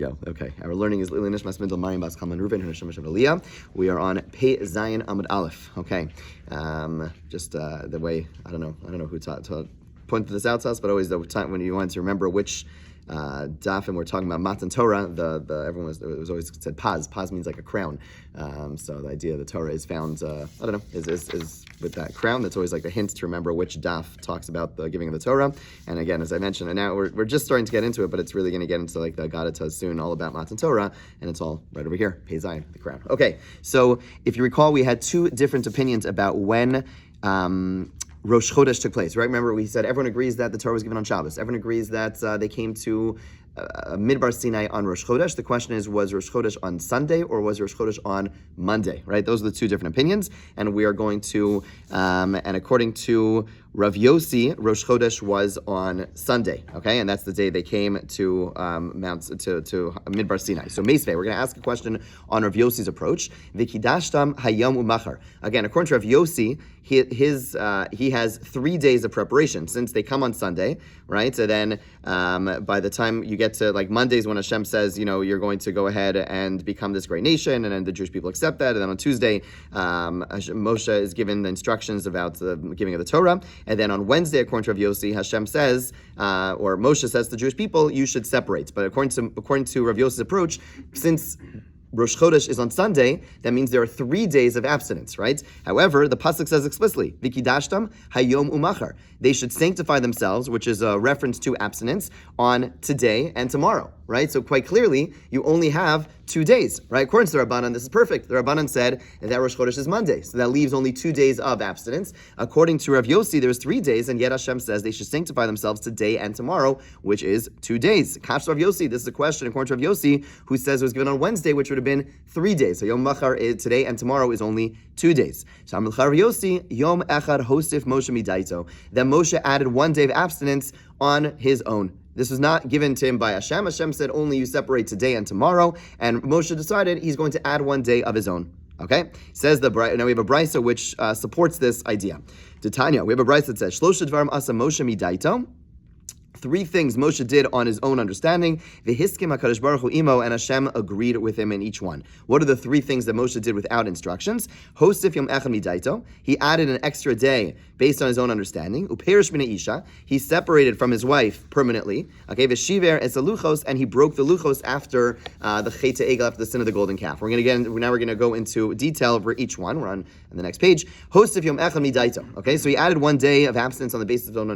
Yeah, okay. Our learning is Lili Nishmas Mindel Mayim Bas Kalman Ruven Hanashim Aliyah. We are on Pei Zayin Amud Aleph. Okay. Just the way I don't know who pointed this out to us, but always the time when you want to remember which daf, and we're talking about Matan Torah. Everyone was always said Paz. Paz means like a crown. So the idea of the Torah is found. Is with that crown. That's always like a hint to remember which daf talks about the giving of the Torah. And again, as I mentioned, and now we're just starting to get into it, but it's really going to get into like the Gadata soon, all about Matan Torah, and it's all right over here, Pei Zayin, the crown. Okay, so if you recall, we had two different opinions about when Rosh Chodesh took place, right? Remember, we said everyone agrees that the Torah was given on Shabbos. Everyone agrees that they came to Midbar Sinai on Rosh Chodesh. The question is, was Rosh Chodesh on Sunday or was Rosh Chodesh on Monday, right? Those are the two different opinions, and we are going to, and according to Rav Yossi, Rosh Chodesh was on Sunday, okay? And that's the day they came to Midbar Sinai. So Meisvei, we're going to ask a question on Rav Yossi's approach. V'kidashtam hayom umachar. Again, according to Rav Yossi, he has 3 days of preparation since they come on Sunday, right? So then by the time you get to like Mondays when Hashem says, you're going to go ahead and become this great nation, and then the Jewish people accept that, and then on Tuesday, Moshe is given the instructions about the giving of the Torah. And then on Wednesday, according to Rav Yossi, Hashem says, or Moshe says to the Jewish people, you should separate. But according to Rav Yossi's approach, since Rosh Chodesh is on Sunday, that means there are 3 days of abstinence, right? However, the pasuk says explicitly, "V'kidashtam hayom umachar." They should sanctify themselves, which is a reference to abstinence, on today and tomorrow, right? So quite clearly, you only have 2 days, right? According to the Rabbanan, this is perfect. The Rabbanan said that Rosh Chodesh is Monday, so that leaves only 2 days of abstinence. According to Rav Yossi, there's 3 days, and yet Hashem says they should sanctify themselves today and tomorrow, which is 2 days. Kash Rav Yossi, this is a question according to Rav Yossi, who says it was given on Wednesday, which would have been 3 days. So Yom Machar today and tomorrow is only 2 days. So Rav Yossi, Yom Echad Hosif Moshe Midaito, that Moshe added 1 day of abstinence on his own. This was not given to him by Hashem. Hashem said only you separate today and tomorrow, and Moshe decided he's going to add 1 day of his own. Okay? Says now we have a brisa which supports this idea. Titania, we have a brisa that says, Shlosha dvarim asa Moshe midaito. 3 things Moshe did on his own understanding. V'hiskim HaKadosh Baruch Hu imo, and Hashem agreed with him in each one. What are the 3 things that Moshe did without instructions? Hosif Yom Echad Midaito. He added an extra day based on his own understanding. Uperish B'nei Isha. He separated from his wife permanently. Okay, V'shiver Es Luchos, and he broke the Luchos after the Chet Egel, after the sin of the golden calf. We're going to go into detail for each one. We're on the next page. Hosif Yom Echad Midaito. Okay, so he added 1 day of abstinence on the basis of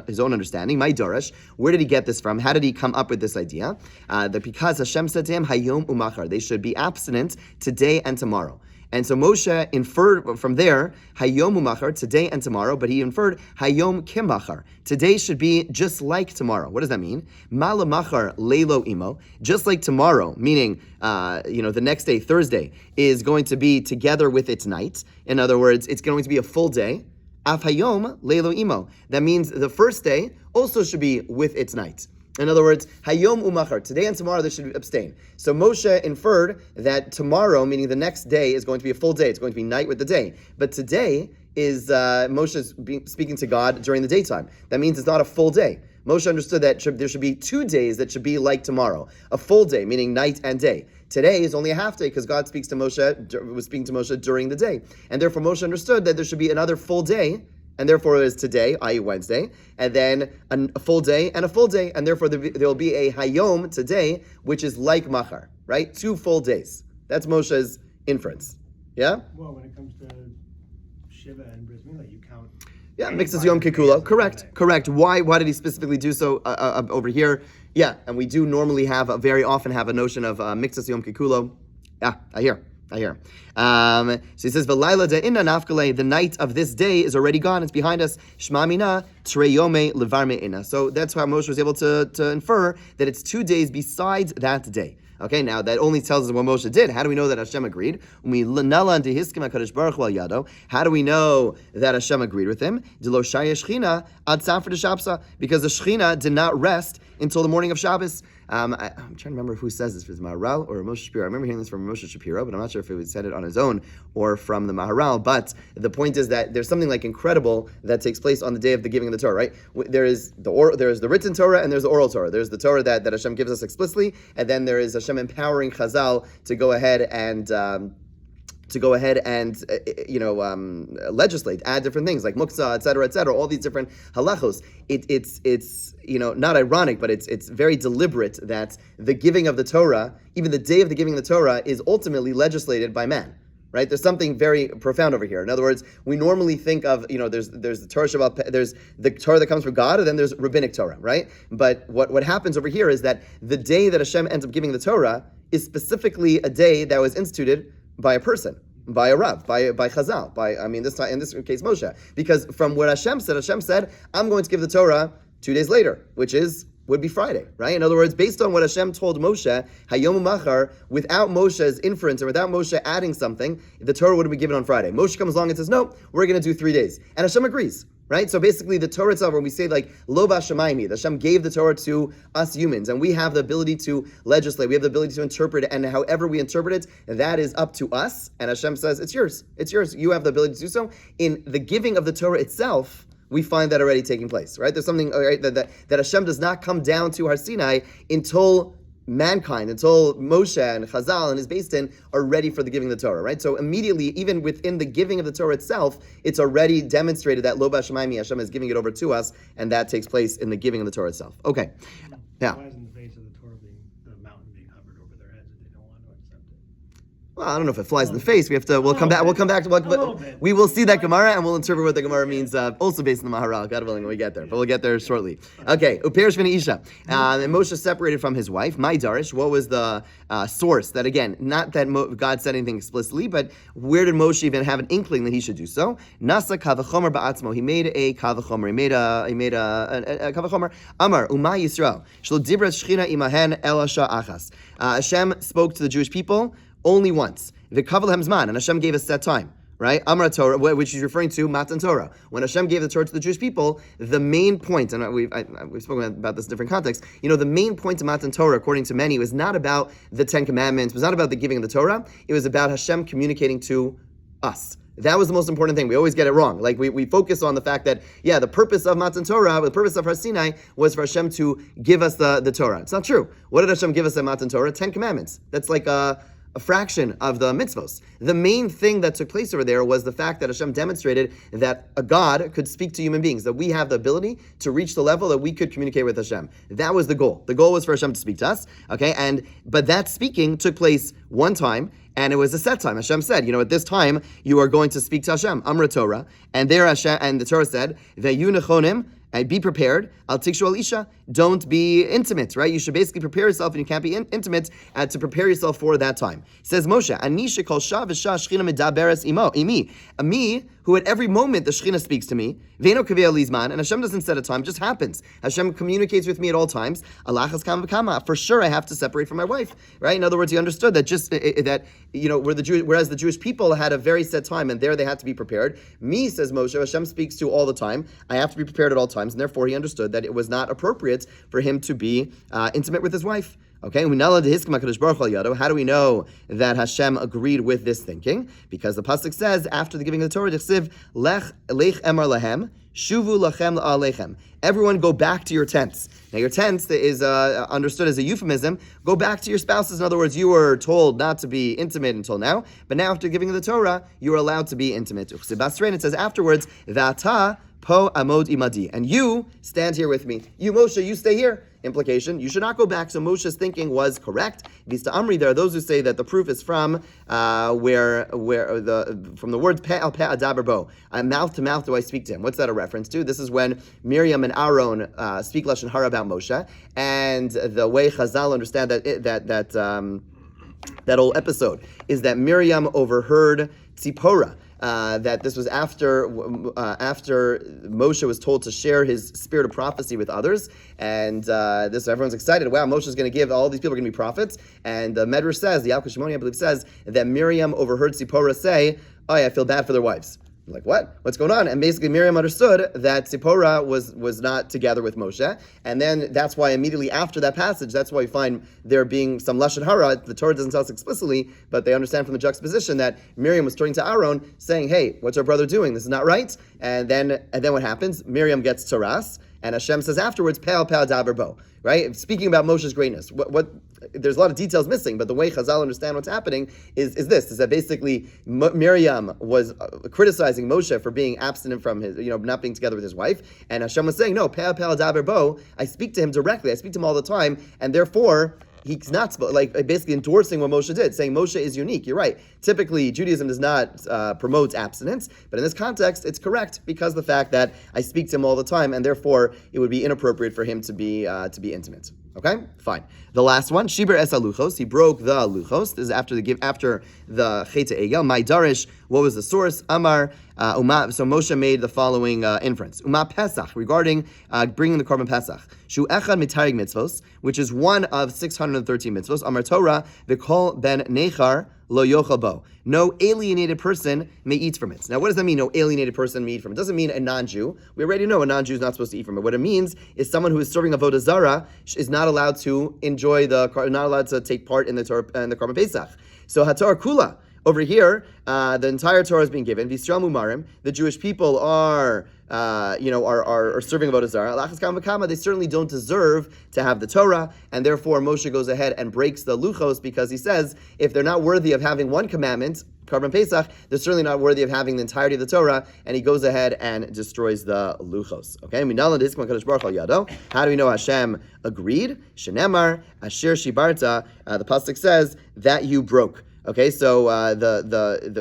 his own understanding. My Dorish. Where did he get this from? How did he come up with this idea? That because Hashem said to him, Hayom umachar, they should be abstinent today and tomorrow. And so Moshe inferred from there, Hayom umachar, today and tomorrow, but he inferred Hayom kimachar. Today should be just like tomorrow. What does that mean? Malamachar leilo imo, just like tomorrow, meaning the next day, Thursday, is going to be together with its night. In other words, it's going to be a full day. Af hayom leilo imo. That means the first day also should be with its night. In other words, hayom umachar, today and tomorrow they should abstain. So Moshe inferred that tomorrow, meaning the next day, is going to be a full day. It's going to be night with the day. But today is Moshe speaking to God during the daytime. That means it's not a full day. Moshe understood that there should be 2 days that should be like tomorrow. A full day, meaning night and day. Today is only a half day because God was speaking to Moshe during the day. And therefore Moshe understood that there should be another full day, and therefore it is today, i.e. Wednesday, and then a full day, and therefore there will be a hayom today, which is like machar, right? 2 full days. That's Moshe's inference. Yeah? Well, when it comes to Shiva and Bris Milah, you count... Yeah, mixes Yom Kikulo. Correct. Why did he specifically do so over here? Yeah, and we do normally very often have a notion of mixes Yom Kikulo. Yeah, I hear. So he says, "V'layla de'inna nafkale." The night of this day is already gone; it's behind us. Shma mina treyome levar me'ina. So that's how Moshe was able to infer that it's 2 days besides that day. Okay, now that only tells us what Moshe did. How do we know that Hashem agreed? How do we know that Hashem agreed with him? Because the Shechina did not rest until the morning of Shabbos. I'm trying to remember who says this. If it's Maharal or Moshe Shapiro. I remember hearing this from Moshe Shapiro, but I'm not sure if it was said it on his own or from the Maharal. But the point is that there's something like incredible that takes place on the day of the giving of the Torah, right? There is the written Torah and there's the oral Torah. There's the Torah that Hashem gives us explicitly, and then there is Hashem empowering Chazal to go ahead and legislate, add different things like muksa, etc., all these different halachos. It's not ironic, but it's very deliberate that the giving of the Torah, even the day of the giving of the Torah, is ultimately legislated by man. Right? There's something very profound over here. In other words, we normally think of, there's the Torah Shabbat, there's the Torah that comes from God, and then there's rabbinic Torah, right? But what happens over here is that the day that Hashem ends up giving the Torah is specifically a day that was instituted by a person, by a Rav, by Chazal, this time, in this case, Moshe. Because from what Hashem said, I'm going to give the Torah 2 days later, which would be Friday, right? In other words, based on what Hashem told Moshe, Hayom Machar, without Moshe's inference or without Moshe adding something, the Torah would have been given on Friday. Moshe comes along and says, no, we're going to do 3 days. And Hashem agrees, right? So basically the Torah itself, when we say like, Lo Bashamaymi, Hashem gave the Torah to us humans, and we have the ability to legislate, we have the ability to interpret it, and however we interpret it, that is up to us. And Hashem says, it's yours, you have the ability to do so. In the giving of the Torah itself, we find that already taking place, right? There's something that Hashem does not come down to Har Sinai until mankind, until Moshe and Chazal and his Beis Din are ready for the giving of the Torah, right? So immediately, even within the giving of the Torah itself, it's already demonstrated that Lo Bashamaymi, Hashem is giving it over to us, and that takes place in the giving of the Torah itself. Okay, now. Why isn't the face of the Torah the mountain being hovered over their heads if they don't want to accept it? Well, I don't know if it flies in the face. We'll come back to we will see that Gemara and we'll interpret what the Gemara means, also based on the Maharal, God willing, when we get there. But we'll get there shortly. Okay, Uperish V'ni Isha. And Moshe separated from his wife. My Darish, what was the source? That again, not that God said anything explicitly, but where did Moshe even have an inkling that he should do so? Nasa kavachomer ba'atzmo. He made a kavachomer. He made a kavachomer. Amar Uma Yisrael. Shlo dibra shchina imahen el achas. Hashem spoke to the Jewish people only once. The kaval hemzman, and Hashem gave us that time, right? Amra Torah, which is referring to Matan Torah. When Hashem gave the Torah to the Jewish people, the main point, and we've spoken about this in different contexts, the main point of Matan Torah, according to many, was not about the Ten Commandments, was not about the giving of the Torah, it was about Hashem communicating to us. That was the most important thing. We always get it wrong. Like we focus on the fact that, the purpose of Matan Torah, the purpose of Har Sinai was for Hashem to give us the Torah. It's not true. What did Hashem give us at Matan Torah? 10 Commandments. That's like a fraction of the mitzvos. The main thing that took place over there was the fact that Hashem demonstrated that a God could speak to human beings, that we have the ability to reach the level that we could communicate with Hashem. That was the goal. The goal was for Hashem to speak to us, okay? But that speaking took place one time, and it was a set time. Hashem said, at this time, you are going to speak to Hashem, Amra Torah, and there Hashem, and the Torah said, Ve'yu nechonim, and be prepared. Al tikshu al isha. Don't be intimate, right? You should basically prepare yourself, and you can't be intimate to prepare yourself for that time. Says Moshe, Ani shekol shah v'shah shechina medaberes imi. Me, who at every moment the Shekhinah speaks to me, ve'eno kaveh lizman, and Hashem doesn't set a time, it just happens. Hashem communicates with me at all times. Alachas kama v'kama. For sure, I have to separate from my wife, right? In other words, he understood that whereas the Jewish people had a very set time, and there they had to be prepared. Me, says Moshe, Hashem speaks to all the time. I have to be prepared at all times, and therefore he understood that it was not appropriate for him to be intimate with his wife. Okay, how do we know that Hashem agreed with this thinking? Because the pasuk says, after the giving of the Torah, lech emar lahem, shuvu lachem la'alechem. Everyone go back to your tents. Now your tents is understood as a euphemism. Go back to your spouses. In other words, you were told not to be intimate until now, but now after giving of the Torah, you are allowed to be intimate. It says afterwards, V'ata po amod imadi, and you stand here with me. You, Moshe, you stay here. Implication, you should not go back. So Moshe's thinking was correct. Vista Amri, there are those who say that the proof is from from the words pe al pe adaber bo. Mouth to mouth do I speak to him. What's that a reference to? This is when Miriam and Aaron speak lashon hara about Moshe, and the way Chazal understand that whole episode is that Miriam overheard Tzipora. That this was after Moshe was told to share his spirit of prophecy with others, and everyone's excited. Wow, Moshe's going to give, all these people are going to be prophets. And the Medrash says, the Al Shimoni, I believe, says that Miriam overheard Tzipora say, "Oh, yeah, I feel bad for their wives." Like, what? What's going on? And basically Miriam understood that Zipporah was not together with Moshe. And then that's why immediately after that passage, that's why we find there being some Lashon Hara. The Torah doesn't tell us explicitly, but they understand from the juxtaposition that Miriam was turning to Aaron saying, hey, what's our brother doing? This is not right. And then what happens? Miriam gets Taras, and Hashem says afterwards, Pe'al daber bo. Right? Speaking about Moshe's greatness. What there's a lot of details missing, but the way Chazal understand what's happening is that basically Miriam was criticizing Moshe for being abstinent from his, not being together with his wife, and Hashem was saying, no, Pe'al daber bo, I speak to him directly, I speak to him all the time, and therefore he's not basically endorsing what Moshe did, saying Moshe is unique. You're right. Typically, Judaism does not promote abstinence, but in this context, it's correct because of the fact that I speak to him all the time, and therefore it would be inappropriate for him to be intimate. Okay, fine. The last one, Shiber es luchos. He broke the luchos. This is after the Chet Egel. My Darish. What was the source? Amar Uma. So Moshe made the following inference. Uma Pesach, regarding bringing the korban Pesach. Shu echad mitarig mitzvos, which is one of 613 mitzvos. Amar Torah v'kol ben nechar lo yochel bo. No alienated person may eat from it. Now, what does that mean? No alienated person may eat from it. It doesn't mean a non-Jew. We already know a non-Jew is not supposed to eat from it. What it means is someone who is serving avodah zara is not allowed to not allowed to take part in the korban Pesach. So haTorah kula. Over here, the entire Torah is being given. V'Yisrael mumarim. The Jewish people are serving avodah zara. Lachas kam v'kama. They certainly don't deserve to have the Torah, and therefore Moshe goes ahead and breaks the luchos because he says if they're not worthy of having one commandment, korban Pesach, they're certainly not worthy of having the entirety of the Torah, and he goes ahead and destroys the luchos. Okay, how do we know Hashem agreed? Shenemar asher shibarta. The pasuk says that you broke. Okay, so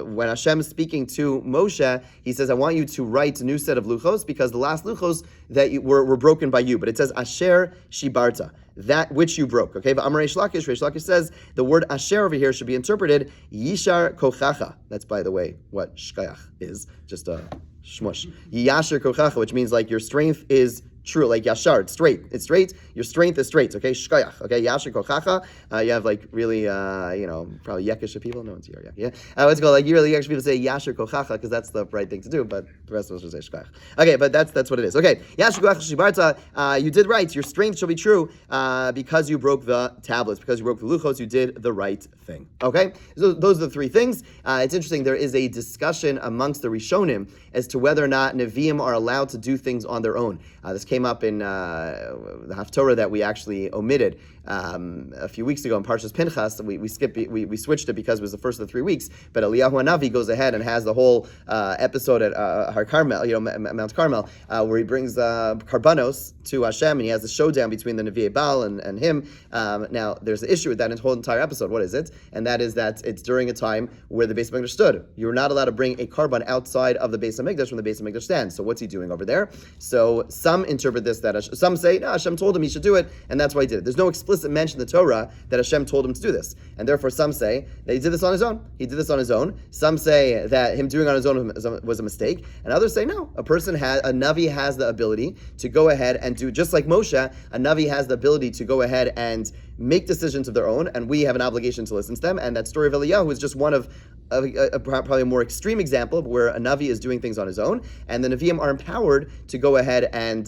when Hashem is speaking to Moshe, he says, I want you to write a new set of luchos because the last luchos that were broken by you. But it says, Asher Shibarta, that which you broke. Okay, but Amar Reish Lakish says the word Asher over here should be interpreted Yishar Kochacha. That's, by the way, what Shkayach is, just a shmush. Yashar Kochacha, which means like your strength is true, like yashar, it's straight. It's straight. Your strength is straight. Okay, shkayach. Okay, yashar kochacha. You have like really, probably yekish people. No one's here. Yeah. What's it called? Like you really yekish people say yashar kochacha because that's the right thing to do. But the rest of us should say shkayach. Okay, but that's what it is. Okay, yashar kochacha shibarta. You did right. Your strength shall be true because you broke the tablets, because you broke the luchos. You did the right thing. Okay, so those are the three things. It's interesting. There is a discussion amongst the Rishonim as to whether or not Nevi'im are allowed to do things on their own. This came up in the Haftorah that we actually omitted a few weeks ago in Parshas Pinchas. We switched it because it was the first of the 3 weeks. But Eliyahu Hanavi goes ahead and has the whole episode at Har Carmel, Mount Carmel, where he brings karbanos to Hashem, and he has the showdown between the Nevi'ei Baal and him. Now, there's an issue with that whole entire episode. What is it? And that is that it's during a time where the Beis HaMikdash stood. You were not allowed to bring a karban outside of the Beis HaMikdash when the Beis HaMikdash stands. So what's he doing over there? So some interpret this that some say, no, Hashem told him he should do it, and that's why he did it. There's no explicit mention in the Torah that Hashem told him to do this. And therefore some say that he did this on his own. He did this on his own. Some say that him doing it on his own was a mistake. And others say, no, a Navi has the ability to go ahead and do, just like Moshe, a Navi has the ability to go ahead and make decisions of their own, and we have an obligation to listen to them. And that story of Eliyahu is just one of probably a more extreme example of where a Navi is doing things on his own, and the Nevi'im are empowered to go ahead and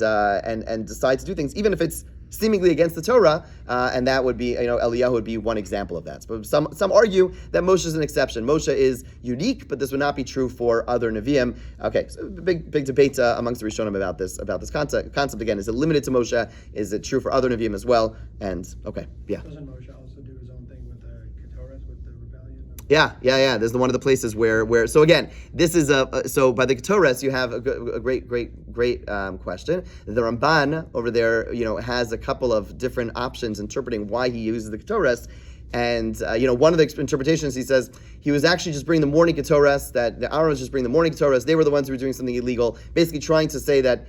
decide to do things, even if it's seemingly against the Torah, and that would be, Eliyahu would be one example of that. But some argue that Moshe is an exception. Moshe is unique, but this would not be true for other Nevi'im. Okay, so big debate amongst the Rishonim about this concept. Again, is it limited to Moshe? Is it true for other Nevi'im as well? And okay, yeah. Doesn't Moshe also do his own thing with the Ketores, with the rebellion? Yeah. There's one of the places where. So again, this is so by the Ketores you have a great question. The Ramban over there, has a couple of different options interpreting why he uses the Ketores. And, one of the interpretations, he says, he was actually just bringing the morning Ketores, that the Aaron was just bringing the morning Ketores. They were the ones who were doing something illegal, basically trying to say that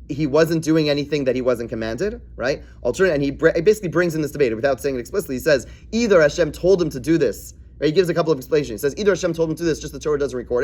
he wasn't doing anything that he wasn't commanded, right? And he basically brings in this debate without saying it explicitly. He says, either Hashem told him to do this, right? He gives a couple of explanations. He says, either Hashem told him to do this, just the Torah doesn't record it,